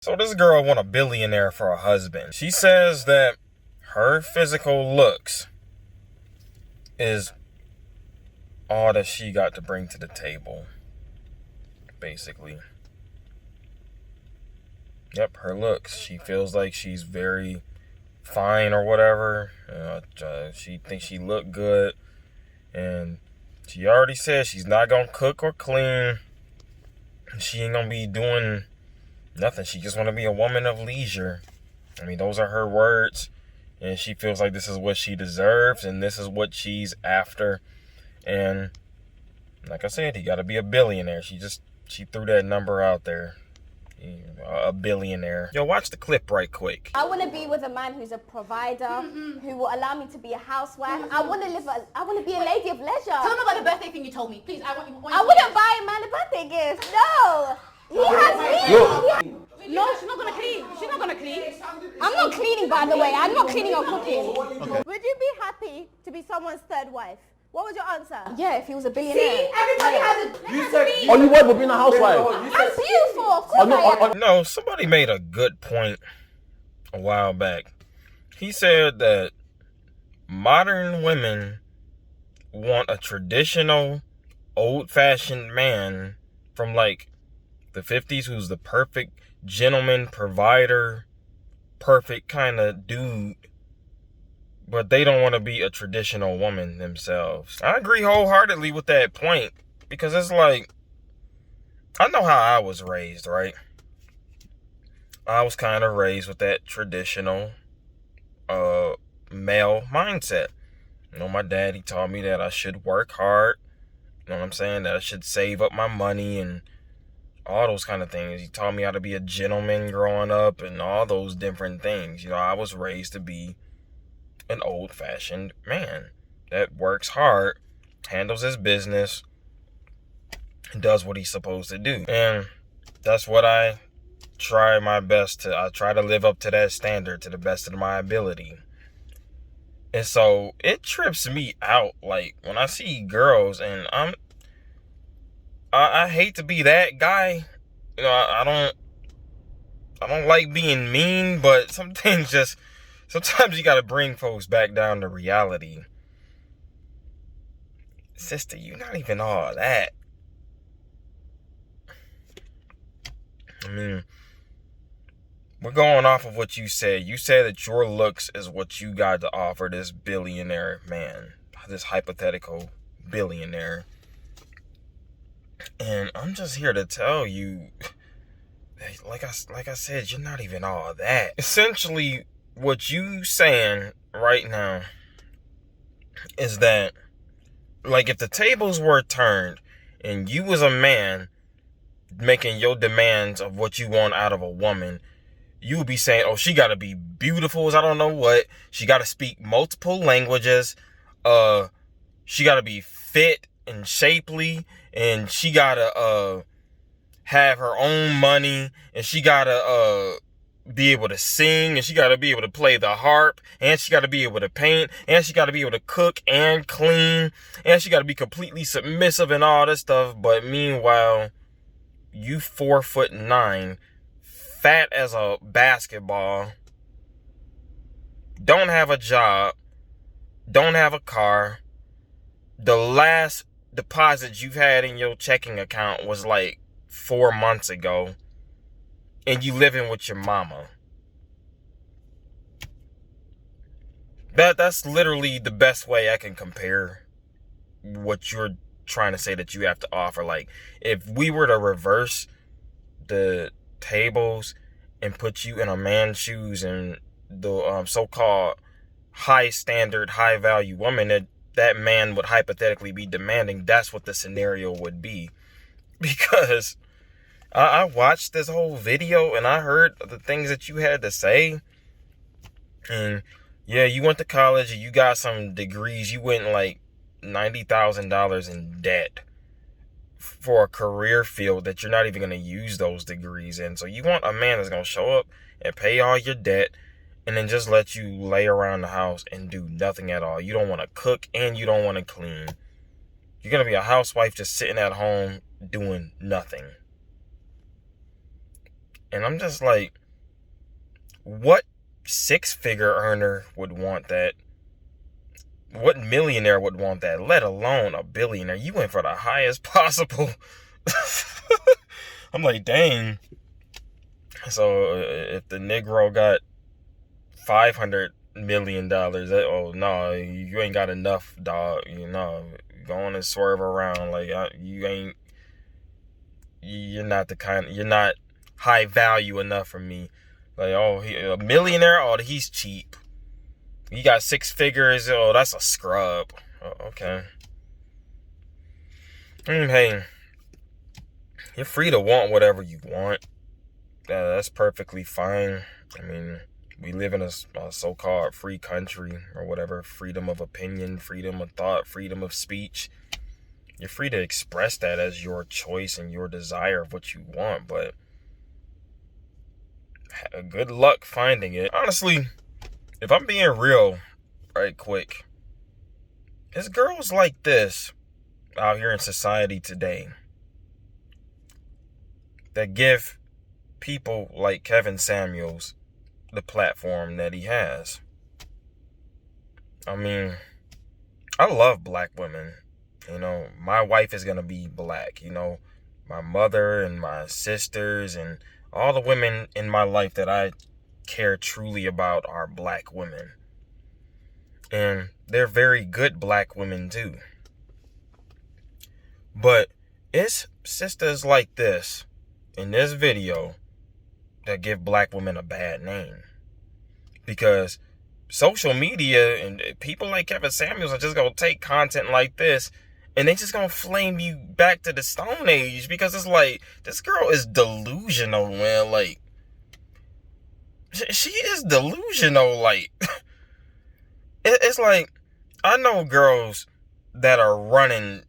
So this girl want a billionaire for a husband. She says that her physical looks is all that she got to bring to the table, basically. Yep, her looks. She feels like she's very fine or whatever. She thinks she look good. And she already said she's not going to cook or clean. She ain't going to be doing nothing. She just want to be a woman of leisure. I mean, those are her words. And she feels like this is what she deserves. And this is what she's after. And like I said, he got to be a billionaire. She threw that number out there. A billionaire. Yo, watch the clip right quick. I want to be with a man who's a provider, who will allow me to be a housewife. I want to be a lady of leisure. Tell me about the birthday thing you told me. Please, I wouldn't buy a man a birthday gift. No. He has me. No, she's not gonna clean. She's not gonna clean. I'm not cleaning, by the way. I'm not cleaning or cooking. Okay. Would you be happy to be someone's third wife? What was your answer? Yeah, if he was a billionaire. See, everybody has a. You said only wife would be in a housewife. I'm beautiful. Of course I am. No, somebody made a good point a while back. He said that modern women want a traditional, old-fashioned man from like the 50s who's the perfect gentleman, provider, perfect kind of dude. But they don't want to be a traditional woman themselves. I agree wholeheartedly with that point. Because it's like, I know how I was raised, right? I was kind of raised with that traditional male mindset. You know, my dad, he taught me that I should work hard. You know what I'm saying? That I should save up my money and all those kind of things. He taught me how to be a gentleman growing up and all those different things. You know, I was raised to be an old-fashioned man that works hard, handles his business, and does what he's supposed to do. And that's what I try my best to. I try to live up to that standard to the best of my ability. And so it trips me out, like when I see girls, and I hate to be that guy. You know, I don't like being mean, but some things just. Sometimes you gotta bring folks back down to reality. Sister, you're not even all that. I mean, we're going off of what you said. You said that your looks is what you got to offer this billionaire man. This hypothetical billionaire. And I'm just here to tell you, like I said, you're not even all that. Essentially, what you saying right now is that, like, if the tables were turned and you was a man making your demands of what you want out of a woman, you would be saying, oh, she gotta be beautiful as I don't know what, she gotta speak multiple languages, she gotta be fit and shapely, and she gotta have her own money, and she gotta be able to sing, and she got to be able to play the harp, and she got to be able to paint, and she got to be able to cook and clean, and she got to be completely submissive and all this stuff. But meanwhile, you 4'9", fat as a basketball, don't have a job, don't have a car, the last deposit you've had in your checking account was like 4 months ago, and you living with your mama. That's literally the best way I can compare what you're trying to say that you have to offer. Like, if we were to reverse the tables and put you in a man's shoes and the so-called high standard, high value woman that man would hypothetically be demanding, that's what the scenario would be. Because I watched this whole video and I heard the things that you had to say. And yeah, you went to college and you got some degrees. You went like $90,000 in debt for a career field that you're not even going to use those degrees in. So you want a man that's going to show up and pay all your debt and then just let you lay around the house and do nothing at all. You don't want to cook and you don't want to clean. You're going to be a housewife just sitting at home doing nothing. And I'm just like, what six-figure earner would want that? What millionaire would want that, let alone a billionaire? You went for the highest possible. I'm like, dang. So if the Negro got $500 million, oh no, you ain't got enough, dog. You know, go on and swerve around. Like, you're not high value enough for me. Like, oh, a millionaire, oh, he's cheap. You got six figures, oh, that's a scrub. Oh, okay. Hey, you're free to want whatever you want. That's perfectly fine. I mean, we live in a so-called free country or whatever. Freedom of opinion, freedom of thought, freedom of speech. You're free to express that as your choice and your desire of what you want, but good luck finding it. Honestly, if I'm being real right quick, it's girls like this out here in society today that give people like Kevin Samuels the platform that he has. I mean, I love black women. You know, my wife is gonna be black. You know, my mother and my sisters and all the women in my life that I care truly about are black women. And they're very good black women too. But it's sisters like this in this video that give black women a bad name. Because social media and people like Kevin Samuels are just going to take content like this and they just going to flame you back to the Stone Age. Because it's like, this girl is delusional, man. Like, she is delusional. Like, it's like, I know girls that are running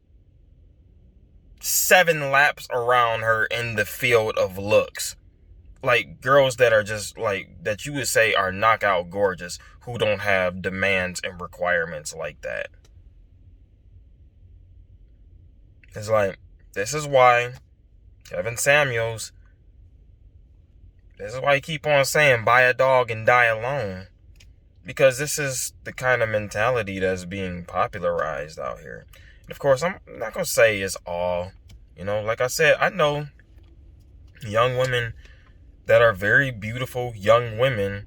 7 laps around her in the field of looks. Like, girls that are just like, that you would say are knockout gorgeous, who don't have demands and requirements like that. It's like, this is why Kevin Samuels, this is why he keep on saying buy a dog and die alone. Because this is the kind of mentality that's being popularized out here. And of course, I'm not going to say it's all, you know, like I said, I know young women that are very beautiful young women,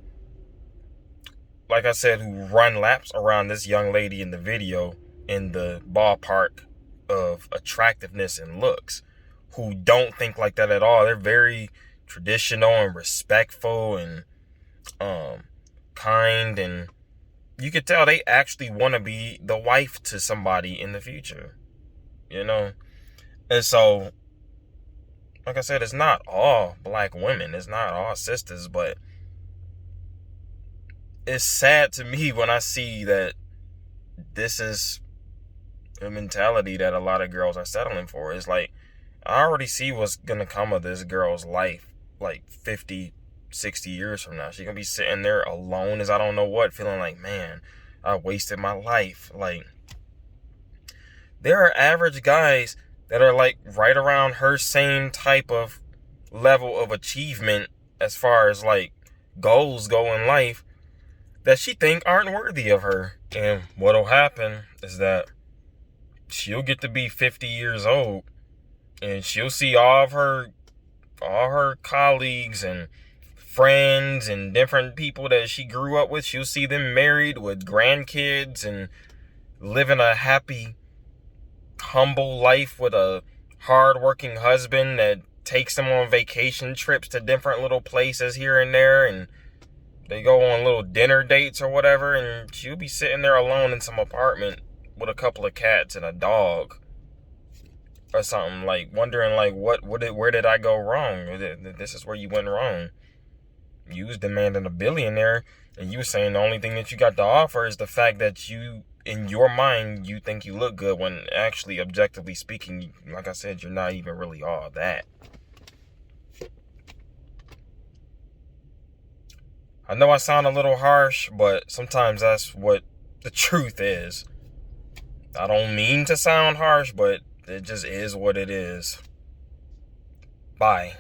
like I said, who run laps around this young lady in the video in the ballpark of attractiveness and looks, who don't think like that at all. They're very traditional and respectful and kind, and you could tell they actually want to be the wife to somebody in the future, you know? And so, like I said, it's not all black women. It's not all sisters, but it's sad to me when I see that this is a mentality that a lot of girls are settling for. It's like, I already see what's going to come of this girl's life, like 50, 60 years from now. She's going to be sitting there alone as I don't know what, feeling like, man, I wasted my life. Like, there are average guys that are like right around her same type of level of achievement as far as like goals go in life that she think aren't worthy of her. And what'll happen is that she'll get to be 50 years old and she'll see all her colleagues and friends and different people that she grew up with. She'll see them married with grandkids and living a happy, humble life with a hard-working husband that takes them on vacation trips to different little places here and there, and they go on little dinner dates or whatever, and she'll be sitting there alone in some apartment with a couple of cats and a dog or something, like wondering like where did I go wrong? This is where you went wrong. You was demanding a billionaire, and you was saying the only thing that you got to offer is the fact that you, in your mind, you think you look good, when actually, objectively speaking, like I said, you're not even really all that. I know I sound a little harsh, but sometimes that's what the truth is. I don't mean to sound harsh, but it just is what it is. Bye.